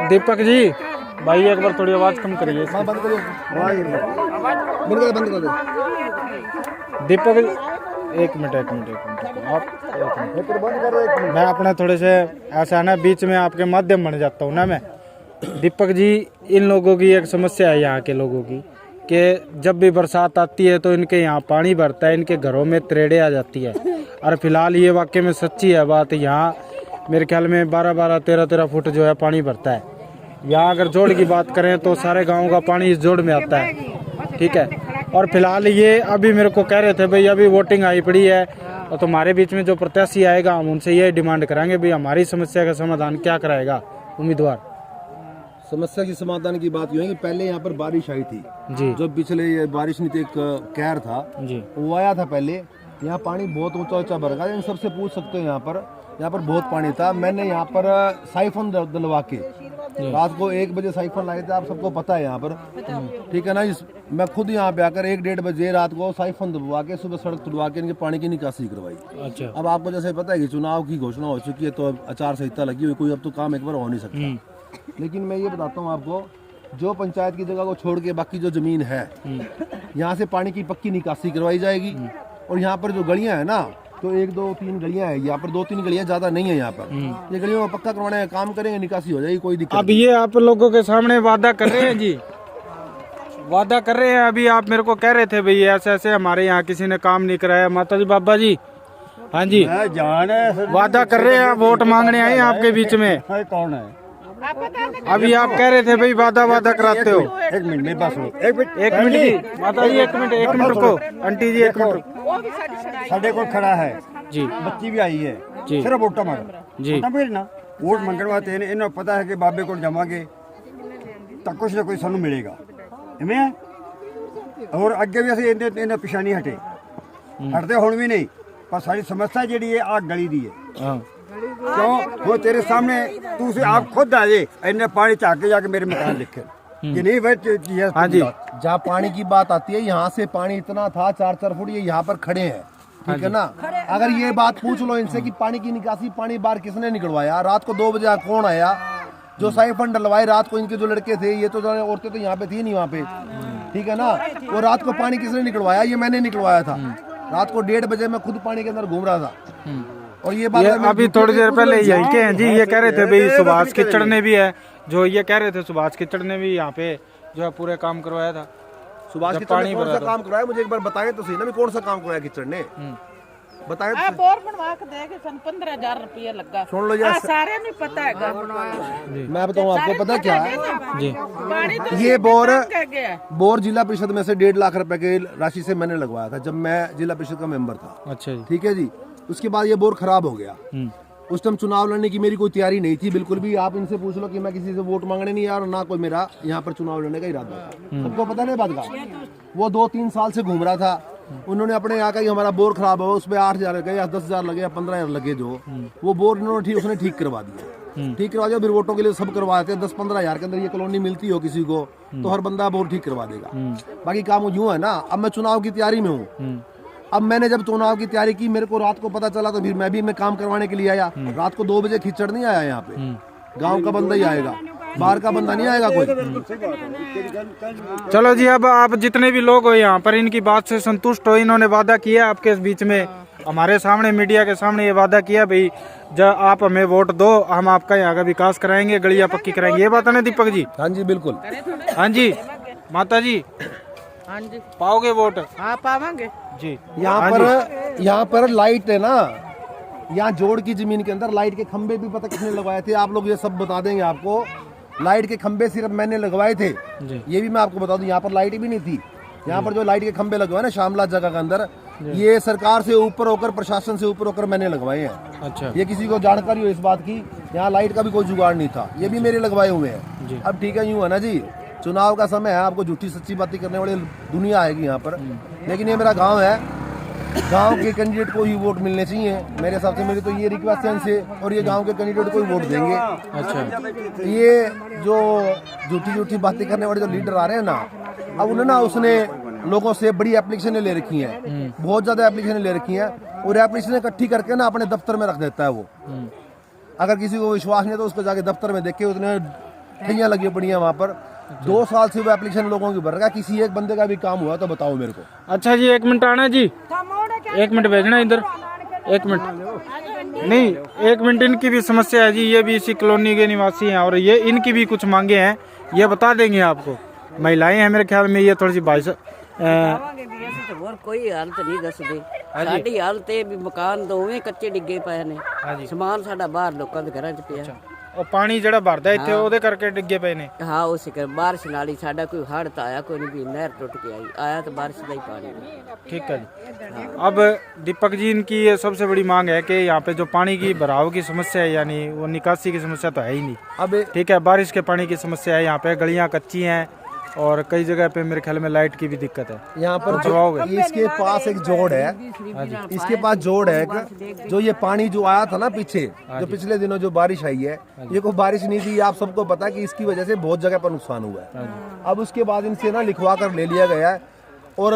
दीपक जी भाई एक बार थोड़ी आवाज कम करिए। बंद कर दो। दीपक एक मिनट आप मैं अपने थोड़े से ऐसा है ना बीच में आपके माध्यम बन जाता हूँ ना मैं। दीपक जी इन लोगों की एक समस्या है यहाँ के लोगों की कि जब भी बरसात आती है तो इनके यहाँ पानी भरता है, इनके घरों में त्रेड़े आ जाती है। और फिलहाल ये वाकई में सच्ची है बात, यहाँ मेरे ख्याल में 12-12, 13-13 फुट जो है पानी भरता है। यहाँ अगर जोड़ की बात करें तो सारे गाँव का पानी इस जोड़ में आता है, ठीक है। और फिलहाल ये अभी मेरे को कह रहे थे भाई अभी वोटिंग आई पड़ी है और तुम्हारे बीच में जो प्रत्याशी आएगा हम उनसे ये डिमांड कराएंगे भाई हमारी समस्या का समाधान क्या कराएगा उम्मीदवार। समस्या की समाधान की बात यूँ है कि पहले यहाँ पर बारिश आई थी जी, जो पिछले ये बारिश नहीं थी, एक कहर था जी, वो आया था पहले। यहाँ पानी बहुत ऊंचा ऊंचा भर गया, इन सबसे पूछ सकते हो। यहाँ पर बहुत पानी था। मैंने यहाँ पर साइफन दिलवा के रात को 1 बजे साइफन लाए थे, आप सबको पता है यहाँ पर, ठीक है ना। मैं खुद यहाँ पे आकर 1-1:30 बजे रात को साइफन दिलवा के सुबह सड़क तुड़वा के इनके पानी की निकासी करवाई। अच्छा। अब आपको जैसे पता है कि चुनाव की घोषणा हो चुकी है तो अब आचार संहिता लगी हुई, कोई अब तो काम एक बार हो नहीं सकता। लेकिन मैं ये बताता हूँ आपको, जो पंचायत की जगह को छोड़ के बाकी जो जमीन है यहाँ से पानी की पक्की निकासी करवाई जाएगी। और यहाँ पर जो गलियां है ना, तो 1, 2, 3 गलियां है यहाँ पर, 2-3 गलियां ज्यादा नहीं है यहाँ पर। ये गलियों में पक्का करवाने का काम करेंगे, निकासी हो जाएगी, कोई दिक्कत अब ये आप लोगों के सामने वादा कर रहे हैं जी, वादा कर रहे हैं। अभी आप मेरे को कह रहे थे भाई ऐसे ऐसे हमारे यहाँ किसी ने काम नहीं कराया। माता जी बाबा जी, हाँ जी, वादा कर रहे हैं, वोट मांगने आए आपके बीच में। कौन है? अभी आप कह रहे थे भाई वादा कराते हो। एक मिनट में बस एक मिनट जी माता जी, एक मिनट रुको। आंटी जी एक मिनट साढ़े को खड़ा है जी, बच्ची भी आई है जी, सिर्फ वोटा मांग जी, ना वोट मंगण वास्ते इन्हें पता है कि बाबे को जावांगे तो कुछ ना कुछ सानू मिलेगा इवें। और अगे भी असं इन्हें पिछा नहीं हटते हुण भी नहीं, पर सारी समस्या जी है आ गली दी है। क्यों वो तेरे सामने तू से आप खुद आ जाए, इन्हें पानी चाक के जाके मेरे मकान लिखे कि नहीं भाई। हाँ जी, जहाँ पानी की बात आती है, यहाँ से पानी इतना था 4-4 फुट, ये यहाँ पर खड़े हैं, ठीक है ना। अगर ये बात पूछ लो इनसे कि पानी की निकासी पानी बाहर किसने निकलवाया, रात को 2 बजे कौन आया, जो साइफन डलवाए रात को इनके जो लड़के थे, ये तो औरतें तो यहाँ पे थी नहीं वहाँ पे, ठीक है ना। वो रात को पानी किसने निकलवाया, ये मैंने निकलवाया था। रात को 1:30 बजे मैं खुद पानी के अंदर घूम रहा था। और ये बात अभी थोड़ी देर पहले यही के हैं जी, ये कह रहे थे भाई सुभाष किचड़ ने भी है, जो ये कह रहे थे सुभाष किचड़ ने भी यहाँ पे जो है पूरे काम करवाया था। सुभाष किचड़ ने कौन सा काम करवाया, मुझे एक बार बताए तो सही ना, कौन सा काम करवाया किचड़ ने, बताए तो। बोर बनवा के देके सन 15,000 रुपया लगा। सुन लो यार, सारे में पता है। मैं बताऊँ आपको, पता क्या है जी, तो ये बोर जिला परिषद में से 1.5 लाख रुपए के राशि से मैंने लगवाया था जब मैं जिला परिषद का मेंबर था। अच्छा जी, ठीक है जी। उसके बाद ये बोर खराब हो गया। उस टाइम चुनाव लड़ने की मेरी कोई तैयारी नहीं थी बिल्कुल भी। आप इनसे पूछ लो कि मैं किसी से वोट मांगने नहीं आया और ना कोई मेरा यहाँ पर चुनाव लड़ने का इरादा था। सबको पता नहीं बात का। वो 2-3 साल से घूम रहा था। उन्होंने अपने यहाँ का ही हमारा बोर खराब हो, उसमें 8,000 लगे या 10,000 लगे या 15,000 लगे, जो वो बोर इन्होंने उसने ठीक करवा दिया। ठीक करवा दिया, फिर वोटों के लिए सब करवा देते हैं। 10-15 हज़ार के अंदर ये कॉलोनी मिलती हो किसी को तो हर बंदा बोर ठीक करवा देगा। बाकी काम यूं है ना, अब मैं चुनाव की तैयारी में हूँ। अब मैंने जब चुनाव की तैयारी की, मेरे को रात को पता चला तो फिर मैं काम करवाने के लिए आया। रात को 2 बजे खिचड़ नहीं आया यहाँ पे, गांव का बंदा ही आएगा, बाहर का बंदा नहीं आएगा कोई। चलो जी, अब आप जितने भी लोग हो यहाँ पर इनकी बात से संतुष्ट हो। इन्होंने वादा किया आपके बीच में, हमारे सामने मीडिया के सामने ये वादा किया भाई जब आप हमें वोट दो हम आपका यहाँ का विकास कराएंगे, गलियां पक्की कराएंगे। ये बात है ना दीपक जी? हाँ जी बिल्कुल। हाँ जी माता जी, हाँ जी, पाओगे वोट? हाँ पावांगे जी। यहाँ पर लाइट है ना, यहाँ जोड़ की जमीन के अंदर लाइट के खंबे भी पता किसने लगवाए थे, आप लोग ये सब बता देंगे आपको। लाइट के खंबे सिर्फ मैंने लगवाए थे, ये भी मैं आपको बता दूं। यहाँ पर लाइट भी नहीं थी। यहाँ पर जो लाइट के खंबे लगवाए ना शामला जगह के अंदर, ये सरकार से ऊपर होकर, प्रशासन से ऊपर होकर मैंने लगवाए हैं। अच्छा। ये किसी को जानकारी हो इस बात की, यहाँ लाइट का भी कोई जुगाड़ नहीं था, ये भी मेरे लगवाए हुए हैं। अब ठीक है, यूँ है ना जी, चुनाव का समय है, आपको झूठी सच्ची बातें करने वाली दुनिया आएगी यहाँ पर। लेकिन ये मेरा गाँव है, गांव के कैंडिडेट को ही वोट मिलने चाहिए मेरे हिसाब से। मेरी तो ये रिक्वेस्ट है इनसे, और ये गांव के कैंडिडेट को ही वोट देंगे। अच्छा। ये जो झूठी बातें करने वाले जो लीडर आ रहे हैं ना, अब उन्होंने ना उसने लोगों से बड़ी एप्लीकेशनें ले रखी हैं, बहुत ज्यादा एप्लीकेशनें ले रखी हैं, और एप्लीकेशनें इकट्ठी करके ना अपने दफ्तर में रख देता है वो। अगर किसी को विश्वास नहीं है तो उसको जाके दफ्तर में देखे, उतने ठैयां लगी पड़ी हैं वहाँ पर। 2 साल से वो एप्लीकेशन लोगों की भर रहा है, किसी एक बंदे का भी काम हुआ तो बताओ मेरे को। अच्छा जी, 1 मिनट आना जी, 1 मिनट भेजना इधर, 1 मिनट नहीं, 1 मिनट। इनकी भी समस्या है जी, ये भी इसी कॉलोनी के निवासी हैं और ये इनकी भी कुछ मांगे हैं, ये बता देंगे आपको। महिलाएं हैं मेरे ख्याल में, ये थोड़ी सी भाई ਹੋਰ ਕੋਈ ਹਾਲਤ ਨਹੀਂ ਦੱਸਦੇ। ਸਾਡੀ ਹਾਲਤ ਇਹ ਵੀ ਮਕਾਨ ਦੋਵੇਂ ਕੱਚੇ ਡਿੱਗੇ ਪਏ ਨੇ, ਸਮਾਨ ਸਾਡਾ ਬਾਹਰ ਲੋਕਾਂ ਦੇ ਘਰਾਂ 'ਚ ਪਿਆ। ਉਹ ਪਾਣੀ ਜਿਹੜਾ ਭਰਦਾ ਇੱਥੇ ਉਹਦੇ ਕਰਕੇ ਡਿੱਗੇ ਪਏ ਨੇ। ਹਾਂ ਉਸੇ ਕਰ ਬਾਰਿਸ਼ ਨਾਲ ਹੀ ਸਾਡਾ ਕੋਈ ਹੜ੍ਹ ਤਾਂ ਆਇਆ ਕੋਈ ਨਹੀਂ, भी नहर टूट के आई, आया तो बारिश का ही पानी। ठीक है जी। अब दीपक जी, इनकी ये सबसे बड़ी मांग है कि यहाँ पे जो पानी की भराव की समस्या है, यानी वो निकासी की समस्या तो है ही नहीं। अब ठीक है, बारिश के पानी की समस्या है, यहाँ पे गलियाँ कच्ची हैं और कई जगह पे मेरे ख्याल में लाइट की भी दिक्कत है। यहाँ पर इसके पास एक जोड़ है, इसके पास जोड़ है जो ये पानी जो आया था ना पीछे, जो पिछले दिनों जो बारिश आई है, ये कोई बारिश नहीं थी, आप सबको पता है कि इसकी वजह से बहुत जगह पर नुकसान हुआ है। अब उसके बाद इनसे ना लिखवा कर ले लिया गया है और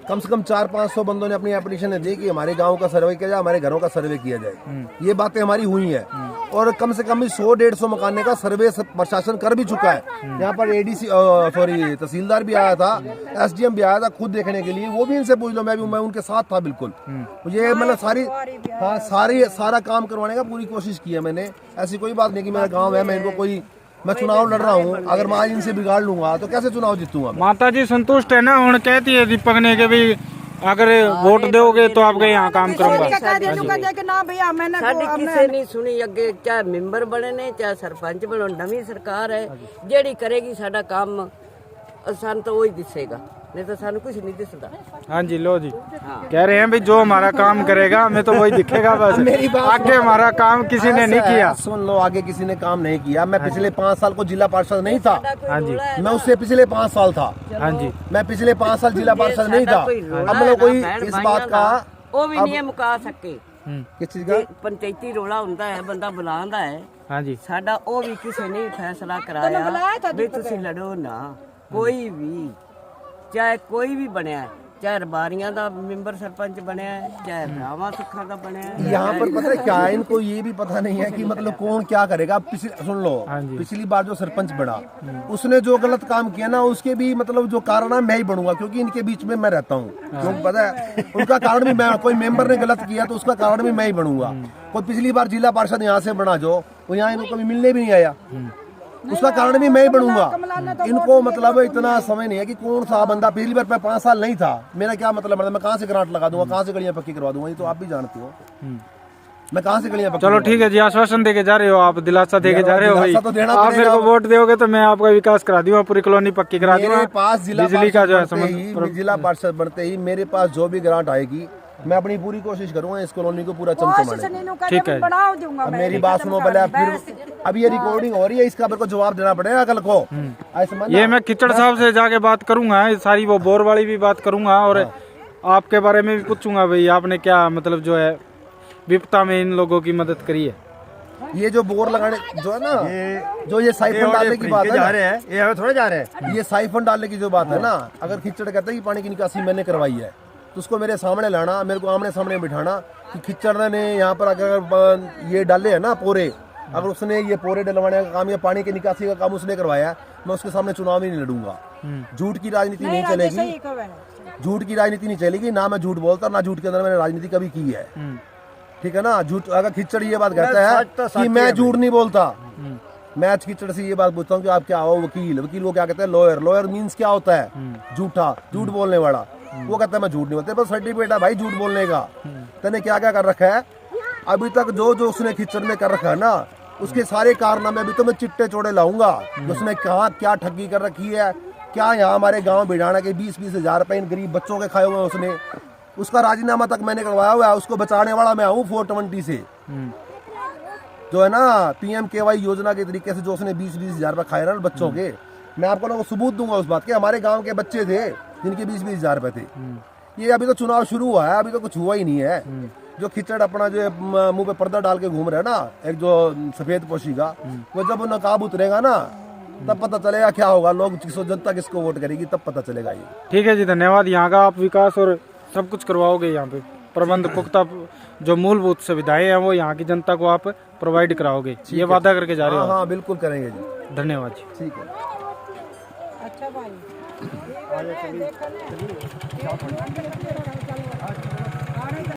कम से कम 400-500 बंदों ने अपनी एप्लीकेशन दी कि हमारे गांव का सर्वे किया जाए, हमारे घरों का सर्वे किया जाए। ये बातें हमारी हुई है और कम से कम 100-150 मकाने का सर्वे प्रशासन कर भी चुका है। यहाँ पर एडीसी तहसीलदार भी आया था, एसडीएम भी आया था खुद देखने के लिए, वो भी इनसे पूछ लो, मैं उनके साथ था बिल्कुल। मुझे मतलब सारा काम करवाने का पूरी कोशिश की है मैंने। ऐसी कोई बात नहीं कि मेरा गाँव है, मैं इनको कोई मैं चुनाव लड़ रहा हूँ, अगर मैं आज इनसे बिगाड़ लूंगा तो कैसे चुनाव जीतूंगा। माता जी संतुष्ट है ना? उन्होंने कहती है दीपक ने कि भाई अगर वोट दोगे तो आपके यहाँ काम करूंगा। ਸਾਡੀ ਕਿਸੇ ਨਹੀਂ ਸੁਣੀ ਅੱਗੇ, ਚਾਹੇ ਮੈਂਬਰ ਬਣੇ ਨੇ ਚਾਹੇ ਸਰਪੰਚ ਬਣੇ, ਨਵੀਂ ਸਰਕਾਰ ਹੈ ਜਿਹੜੀ ਕਰੇਗੀ ਸਾਡਾ ਕੰਮ, ਸਾਨੂੰ ਤਾਂ ਉਹੀ ਦਿਸੇਗਾ, नहीं तो सानू कुछ नहीं दिखता। हाँ जी, लो जी, कह रहे हैं भाई जो हमारा काम करेगा हमें तो वही दिखेगा बस, आगे हमारा काम किसी ने नहीं किया। सुन लो, आगे किसी ने काम नहीं किया। मैं पिछले 5 साल को जिला पार्षद नहीं था। हाँ जी, मैं उससे पिछले 5 साल था। हाँ जी, मैं पिछले 5 साल जिला पार्षद नहीं था। अब मतलब कोई इस बात का वो भी नहीं मुका सके। किस चीज का पंचायती रोला ਹੁੰਦਾ है, बंदा बुलांदा है। हाँ जी, साडा वो भी किसी ने फैसला कराया भी तुसी लड़ो ना, कोई भी चाहे कोई भी बनया है, चाहे रबारियां दा मेंबर सरपंच बनया है, चाहे रावा सिखा का बनया है। यहाँ पर पता है क्या है, इनको ये भी पता नहीं है कि मतलब कौन क्या करेगा। सुन लो, पिछली बार जो सरपंच बना उसने जो गलत काम किया ना, उसके भी मतलब जो कारण है मैं ही बनूंगा, क्योंकि इनके बीच में मैं रहता हूँ। क्योंकि पता है उनका कारण भी मैं, कोई मेंबर ने गलत किया तो उसका कारण भी मैं ही बनूंगा। कोई पिछली बार जिला पार्षद यहाँ से बना जो, वो यहाँ इनको कभी मिलने भी नहीं आया, उसका कारण भी मैं ही बनूंगा। इनको मतलब इतना समय नहीं है कि कौन सा बंदा, पिछली बार मैं 5 साल नहीं था, मेरा क्या मतलब है, मैं कहाँ से ग्रांट लगा दूंगा, कहाँ से गलियां पक्की करवा दूंगा, ये तो आप भी जानते हो मैं कहाँ से गलियां पक्की। चलो ठीक है जी, आश्वासन देके जा रहे हो आप, दिलासा देके जा रहे हो भाई, आप मेरे को वोट दोगे तो मैं आपका विकास करा दूंगा, पूरी कॉलोनी पक्की करा दूंगा। मेरे पास बिजली का जो है जिला पार्षद बनते ही मेरे पास जो भी ग्रांट आएगी मैं अपनी पूरी कोशिश करूंगा इस कॉलोनी को पूरा चमचमाने। ठीक है, अब मेरी बात सुनो पहले, फिर अभी ये रिकॉर्डिंग हो रही है, इसका मेरे को जवाब देना पड़ेगा कल को। ये मैं किचड़ साहब से जाके बात करूंगा, सारी वो बोर वाली भी बात करूंगा और आपके बारे में भी पूछूंगा भाई आपने क्या मतलब जो है विपदा में इन लोगों की मदद करी है। ये जो बोर लगाने जो है ना, जो ये साइफन डालने की बात है, ये थोड़े जा रहे हैं, ये साइफन डालने की जो बात है ना, अगर खिचड़ कहते हैं कि पानी की निकासी मैंने करवाई है तो उसको मेरे सामने लाना, मेरे को आमने सामने बिठाना कि खिचड़ ने यहाँ पर अगर ये डाले है ना पोरे, अगर उसने ये पोरे डलवाने का काम या पानी की निकासी का काम उसने करवाया, मैं उसके सामने चुनाव ही नहीं लड़ूंगा। झूठ की राजनीति नहीं चलेगी, झूठ की राजनीति नहीं चलेगी, ना मैं झूठ बोलता, ना झूठ के अंदर मैंने राजनीति कभी की है। ठीक है ना, झूठ अगर खिचड़ ये बात कहता है कि मैं झूठ नहीं बोलता, मैं खिचड़ से ये बात पूछता हूँ कि आप क्या हो, वकील, वकील वो क्या कहते हैं लॉयर, लॉयर मीन्स क्या होता है झूठा, झूठ बोलने वाला, वो कहता है मैं झूठ नहीं बोलता, बस सर्टिफिकेट है भाई झूठ बोलने का। तूने क्या क्या कर रखा है अभी तक, जो जो उसने खिचड़ में कर रखा है ना, उसके सारे कारनामे अभी तो मैं चिट्टे चोड़े लाऊंगा। उसने कहा क्या ठगी कर रखी है, क्या यहाँ हमारे गांव बिडाना के 20-20 हजार रुपए इन गरीब बच्चों के खाए हुए उसने, उसका राजीनामा तक मैंने करवाया हुआ है, उसको बचाने वाला मैं हूँ 420 से। जो है ना PMKY योजना के तरीके से जो उसने 20-20 हजार रुपए खाए ना बच्चों के, मैं आपको ना सबूत दूंगा उस बात के, हमारे गांव के बच्चे थे जिनके 20-20 हजार रुपए थे। ये अभी तो चुनाव शुरू हुआ है, अभी तो कुछ हुआ ही नहीं है। जो खिचड़ अपना जो मुंह पे पर्दा डाल के घूम रहा है ना, एक जो सफेद पोशी का, वो जब नकाब उतरेगा ना तब पता चलेगा क्या होगा, लोग जनता किसको वोट करेगी तब पता चलेगा ये। ठीक है जी, धन्यवाद। यहाँ का आप विकास और सब कुछ करवाओगे यहाँ पे प्रबंध पुख्ता जो मूलभूत सुविधाएं हैं वो यहाँ की जनता को आप प्रोवाइड कराओगे, ये वादा करके जा रहे हो? हाँ बिल्कुल करेंगे जी। धन्यवाद जी। ठीक है। अच्छा भाई